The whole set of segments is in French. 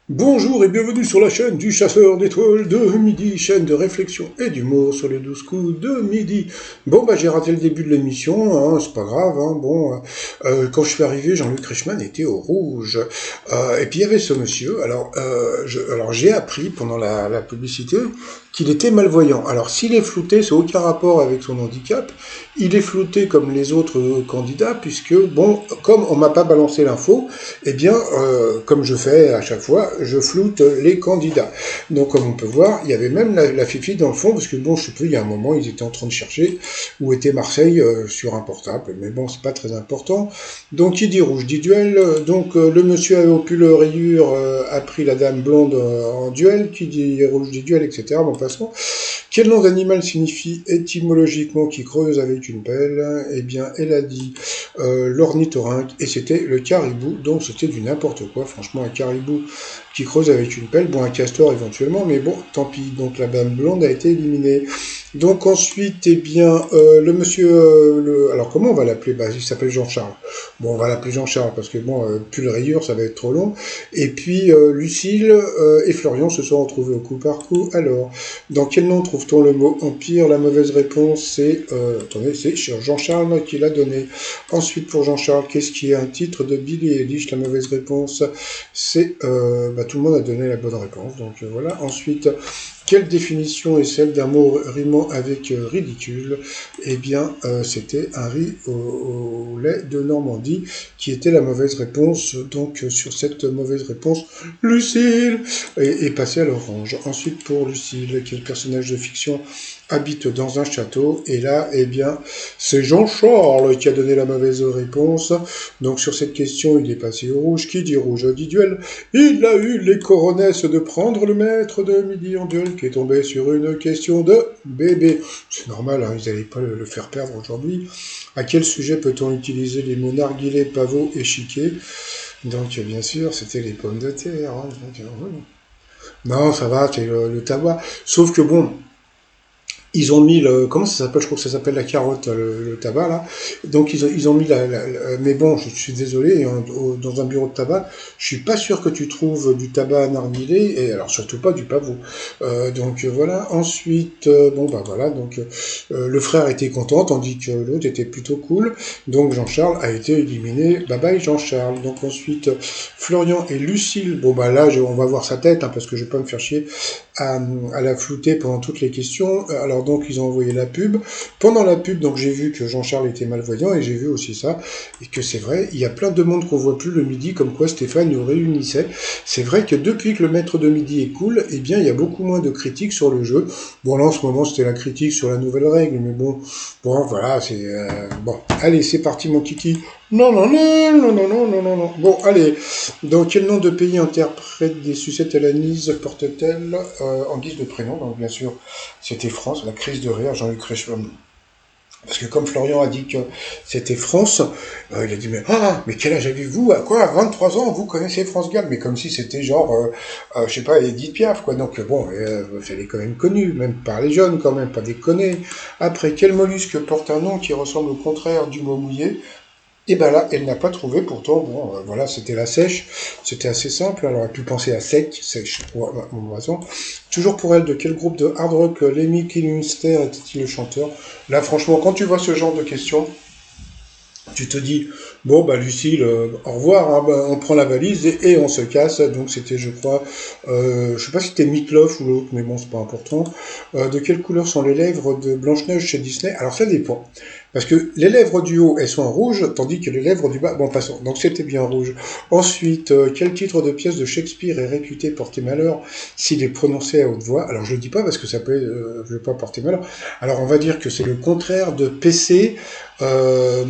Bonjour et bienvenue sur la chaîne du chasseur d'étoiles de midi, chaîne de réflexion et d'humour sur les 12 coups de midi. Bon bah j'ai raté le début de l'émission, hein, c'est pas grave, hein, bon, quand je suis arrivé, Jean-Luc Reichmann était au rouge. Et puis il y avait ce monsieur, alors j'ai appris pendant la publicité qu'il était malvoyant. Alors s'il est flouté, c'est aucun rapport avec son handicap, il est flouté comme les autres candidats, puisque bon, comme on m'a pas balancé l'info, eh bien, comme je fais à chaque fois, je floute les candidats. Donc, comme on peut voir, il y avait même la Fifi dans le fond, parce que bon, je sais plus, il y a un moment, ils étaient en train de chercher où était Marseille sur un portable, mais bon, c'est pas très important. Donc, qui dit rouge dit duel. Donc, le monsieur au pull rayure a pris la dame blonde en duel, qui dit rouge dit duel, etc. Bon, passons. Quel nom d'animal signifie étymologiquement qui creuse avec une pelle? Eh bien, elle a dit l'ornithorynque, et c'était le caribou, donc c'était du n'importe quoi, franchement, un caribou qui creuse avec une pelle, bon, un castor éventuellement, mais bon, tant pis, donc la dame blonde a été éliminée. Donc ensuite, eh bien, le monsieur, alors comment on va l'appeler? Bah, il s'appelle Jean-Charles. Bon, on va l'appeler Jean-Charles, parce que bon, pull rayure, ça va être trop long. Et puis, Lucille et Florian se sont retrouvés au coup par coup. Alors, dans quel nom trouve-t-on le mot empire? La mauvaise réponse, attendez, c'est Jean-Charles qui l'a donné. Ensuite, pour Jean-Charles, qu'est-ce qui est un titre de Billy Eilish? La mauvaise réponse, c'est, tout le monde a donné la bonne réponse. Donc voilà. Ensuite, quelle définition est celle d'un mot rimant avec ridicule? Eh bien, c'était un riz au lait de Normandie qui était la mauvaise réponse. Donc, sur cette mauvaise réponse, Lucille est passée à l'orange. Ensuite, pour Lucille, quel personnage de fiction habite dans un château? Et là, eh bien, c'est Jean-Charles qui a donné la mauvaise réponse. Donc, sur cette question, il est passé au rouge. Qui dit rouge dit duel. Il a eu les coronesses de prendre le maître de midi en duel qui est tombé sur une question de bébé. C'est normal, hein, ils n'allaient pas le faire perdre aujourd'hui. À quel sujet peut-on utiliser les mots narguilé, pavot et chiquet? Donc, bien sûr, c'était les pommes de terre. Hein. Non, ça va, c'est le tabac. Sauf que bon, ils ont mis le, comment ça s'appelle? Je crois que ça s'appelle la carotte, le tabac là. Donc ils ont mis mais bon, je suis désolé, dans un bureau de tabac, je suis pas sûr que tu trouves du tabac à narguilé et alors surtout pas du pavot. Donc voilà. Ensuite, bon bah voilà, donc le frère était content tandis que l'autre était plutôt cool. Donc Jean-Charles a été éliminé. Bye bye Jean-Charles. Donc ensuite Florian et Lucille. Bon bah là, on va voir sa tête hein, parce que je vais pas me faire chier à la flouter pendant toutes les questions. Alors donc ils ont envoyé la pub. Pendant la pub, donc j'ai vu que Jean-Charles était malvoyant et j'ai vu aussi ça et que c'est vrai, il y a plein de monde qu'on voit plus le midi, comme quoi Stéphane nous réunissait. C'est vrai que depuis que le maître de midi est cool, eh bien il y a beaucoup moins de critiques sur le jeu. Bon là en ce moment c'était la critique sur la nouvelle règle, mais bon voilà c'est bon. Allez c'est parti mon kiki. Non, non, non, non, non, non, non, non, non. Bon, allez. Dans quel nom de pays interprète des sucettes à l'anis porte-t-elle en guise de prénom? Donc, bien sûr, c'était France. La crise de rire, Jean-Luc Reichmann. Parce que comme Florian a dit que c'était France, il a dit mais quel âge avez-vous? À quoi? À 23 ans, vous connaissez France Gall? Mais comme si c'était genre, je sais pas, Edith Piaf, quoi. Donc bon, elle est quand même connue, même par les jeunes quand même, pas déconner. Après, quel mollusque porte un nom qui ressemble au contraire du mot mouillé? Et ben là, elle n'a pas trouvé, pourtant, bon, voilà, c'était la sèche, c'était assez simple, elle aurait pu penser à sec, sèche, mon oiseau. Toujours pour elle, de quel groupe de hard rock Lemmy Kilmister était-il le chanteur? Là, franchement, quand tu vois ce genre de questions, tu te dis, bon, bah, Lucille, au revoir, hein, bah, on prend la valise et on se casse. Donc, c'était, je crois, je sais pas si c'était Miklof ou l'autre, mais bon, c'est pas important. De quelle couleur sont les lèvres de Blanche-Neige chez Disney? Alors, ça dépend. Parce que les lèvres du haut, elles sont en rouge, tandis que les lèvres du bas, bon, passons. Donc, c'était bien rouge. Ensuite, quel titre de pièce de Shakespeare est réputé porter malheur s'il est prononcé à haute voix? Alors, je le dis pas parce que ça peut, je vais pas porter malheur. Alors, on va dire que c'est le contraire de PC, euh,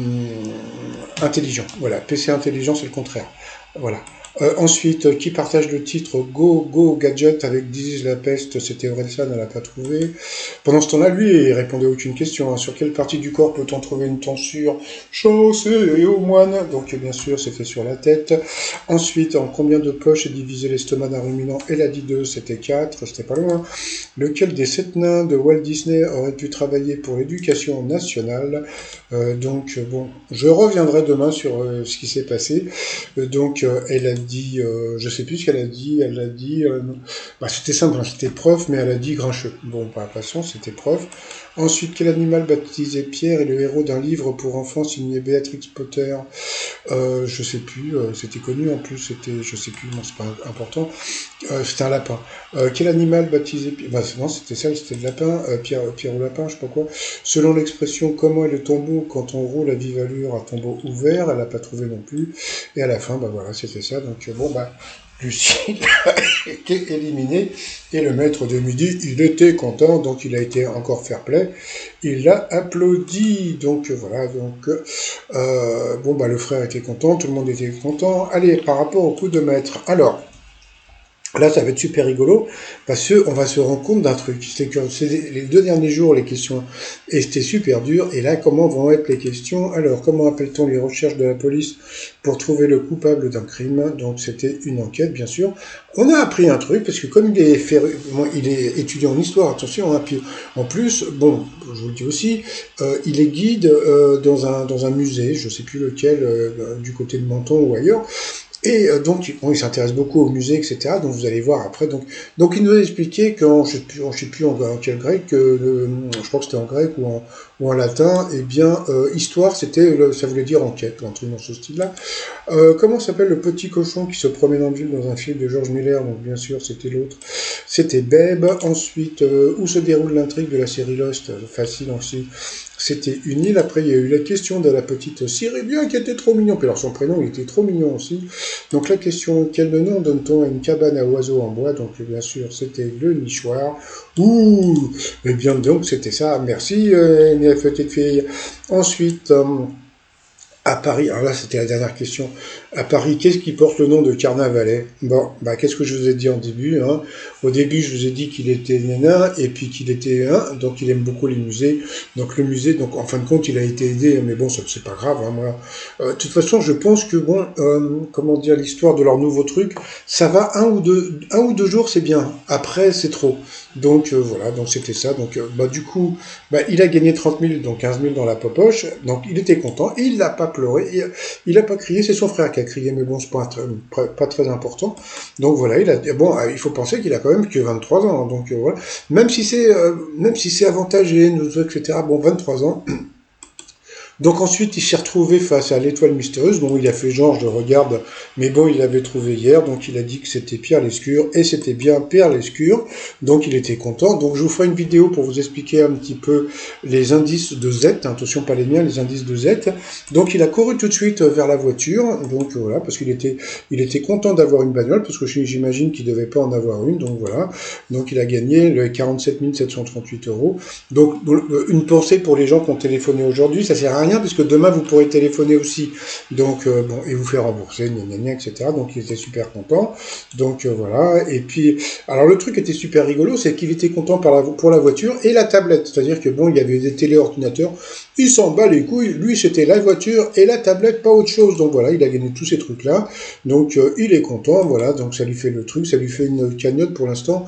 intelligent. Voilà, PC intelligent, c'est le contraire. Voilà. Ensuite, qui partage le titre Go Go Gadget avec This is la peste? C'était Orelsan, elle n'a pas trouvé. Pendant ce temps-là, lui, il répondait à aucune question. Hein. Sur quelle partie du corps peut-on trouver une tonsure chaussée au moine? Donc, bien sûr, c'était sur la tête. Ensuite, en combien de poches est divisé l'estomac d'un ruminant? Elle a dit 2, c'était 4, c'était pas loin. Lequel des 7 nains de Walt Disney aurait pu travailler pour l'éducation nationale? Donc, bon, je reviendrai demain sur ce qui s'est passé. Donc, elle a dit, je sais plus ce qu'elle a dit, elle a dit, bah, c'était simple, hein, c'était prof, mais elle a dit grincheux. Bon, bah, passons, c'était prof. Ensuite, quel animal baptisé Pierre est le héros d'un livre pour enfants signé Béatrix Potter? Je sais plus, c'était connu en plus, c'était, je sais plus, non, c'est pas important. C'était un lapin. Quel animal baptisé bah, non, c'était ça, c'était le lapin, Pierre au lapin, je sais pas quoi. Selon l'expression comment est le tombeau quand on roule à vive allure à tombeau ouvert, elle a pas trouvé non plus. Et à la fin, bah voilà, c'était ça. Donc bon bah Lucille a été éliminée et le maître de midi, il était content, donc il a été encore fair play. Il l'a applaudi, donc voilà, donc bon bah le frère était content, tout le monde était content. Allez, par rapport au coup de maître. Alors, là, ça va être super rigolo, parce que on va se rendre compte d'un truc. C'est que les 2 derniers jours, les questions étaient super dures, et là, comment vont être les questions? Alors, comment appelle-t-on les recherches de la police pour trouver le coupable d'un crime? Donc, c'était une enquête, bien sûr. On a appris un truc, parce que comme il est étudiant en histoire, attention, hein, puis en plus, bon, je vous le dis aussi, il est guide dans un musée, je sais plus lequel, du côté de Menton ou ailleurs, et donc, bon, il s'intéresse beaucoup au musée, etc. Donc, vous allez voir après. Donc il nous a expliqué qu'en, je sais plus en quel grec, je crois que c'était en grec ou en latin, eh bien, histoire, ça voulait dire enquête, ou un truc dans ce style-là. Comment s'appelle le petit cochon qui se promène en ville dans un film de George Miller? Donc, bien sûr, c'était l'autre. C'était Babe. Ensuite, où se déroule l'intrigue de la série Lost? Facile aussi. C'était une île. Après, il y a eu la question de la petite Cyribia qui était trop mignon. Puis alors, son prénom, il était trop mignon aussi. Donc, la question, quel nom donne-t-on à une cabane à oiseaux en bois? Donc, bien sûr, c'était le nichoir. Ouh! Eh bien, donc, c'était ça. Merci, petite fille. Ensuite, à Paris, alors là c'était la dernière question. À Paris, qu'est-ce qui porte le nom de Carnavalet? Bon, bah qu'est-ce que je vous ai dit en début, hein? Au début, je vous ai dit qu'il était nain et puis qu'il était donc il aime beaucoup les musées. Donc le musée, donc en fin de compte, il a été aidé, mais bon, ça c'est pas grave, hein, moi. De toute façon, je pense que bon, comment dire, l'histoire de leur nouveau truc, ça va un ou deux jours, c'est bien. Après, c'est trop. Donc voilà, donc c'était ça. Donc bah du coup, bah il a gagné 30 000, donc 15 000 dans la poche. Donc il était content. Et il n'a pas pleuré. Il n'a pas crié. C'est son frère qui a crié, mais bon, c'est pas très important. Donc voilà, il faut penser qu'il a quand même que 23 ans. Hein, donc voilà, même si c'est avantagé, etc. Bon, 23 ans. Donc ensuite, il s'est retrouvé face à l'étoile mystérieuse. Bon, il a fait genre, je regarde, mais bon, il l'avait trouvé hier, donc il a dit que c'était Pierre Lescure, et c'était bien Pierre Lescure, donc il était content. Donc je vous ferai une vidéo pour vous expliquer un petit peu les indices de Z, attention pas les miens, les indices de Z. Donc il a couru tout de suite vers la voiture, donc voilà, parce qu'il était content d'avoir une bagnole, parce que j'imagine qu'il devait pas en avoir une, donc voilà. Donc il a gagné les 47 738 euros. Donc une pensée pour les gens qui ont téléphoné aujourd'hui, ça sert à rien puisque demain vous pourrez téléphoner aussi, donc bon, et vous faire rembourser, etc. Donc il était super content. Donc voilà. Et puis alors le truc était super rigolo, c'est qu'il était content pour la voiture et la tablette, c'est-à-dire que bon, il y avait des téléordinateurs, il s'en bat les couilles, lui c'était la voiture et la tablette, pas autre chose. Donc voilà, il a gagné tous ces trucs là, donc il est content, voilà, donc ça lui fait le truc, ça lui fait une cagnotte pour l'instant.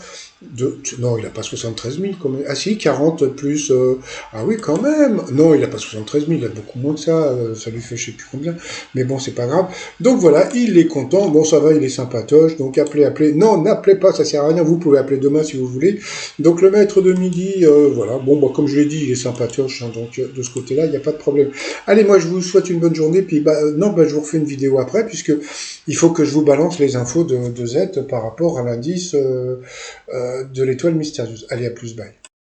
Non, il n'a pas 73 000 quand même. Ah si, 40 plus... ah oui, quand même. Non, il n'a pas 73 000, il a beaucoup moins que ça. Ça lui fait je sais plus combien. Mais bon, c'est pas grave. Donc voilà, il est content. Bon, ça va, il est sympatoche. Donc appelez. Non, n'appelez pas, ça sert à rien. Vous pouvez appeler demain si vous voulez. Donc le maître de midi, voilà. Bon, bah, comme je l'ai dit, il est sympatoche. Hein, donc de ce côté-là, il n'y a pas de problème. Allez, moi, je vous souhaite une bonne journée. Puis je vous refais une vidéo après, puisque il faut que je vous balance les infos de Z par rapport à l'indice... de l'étoile mystérieuse. Allez, à plus, bye.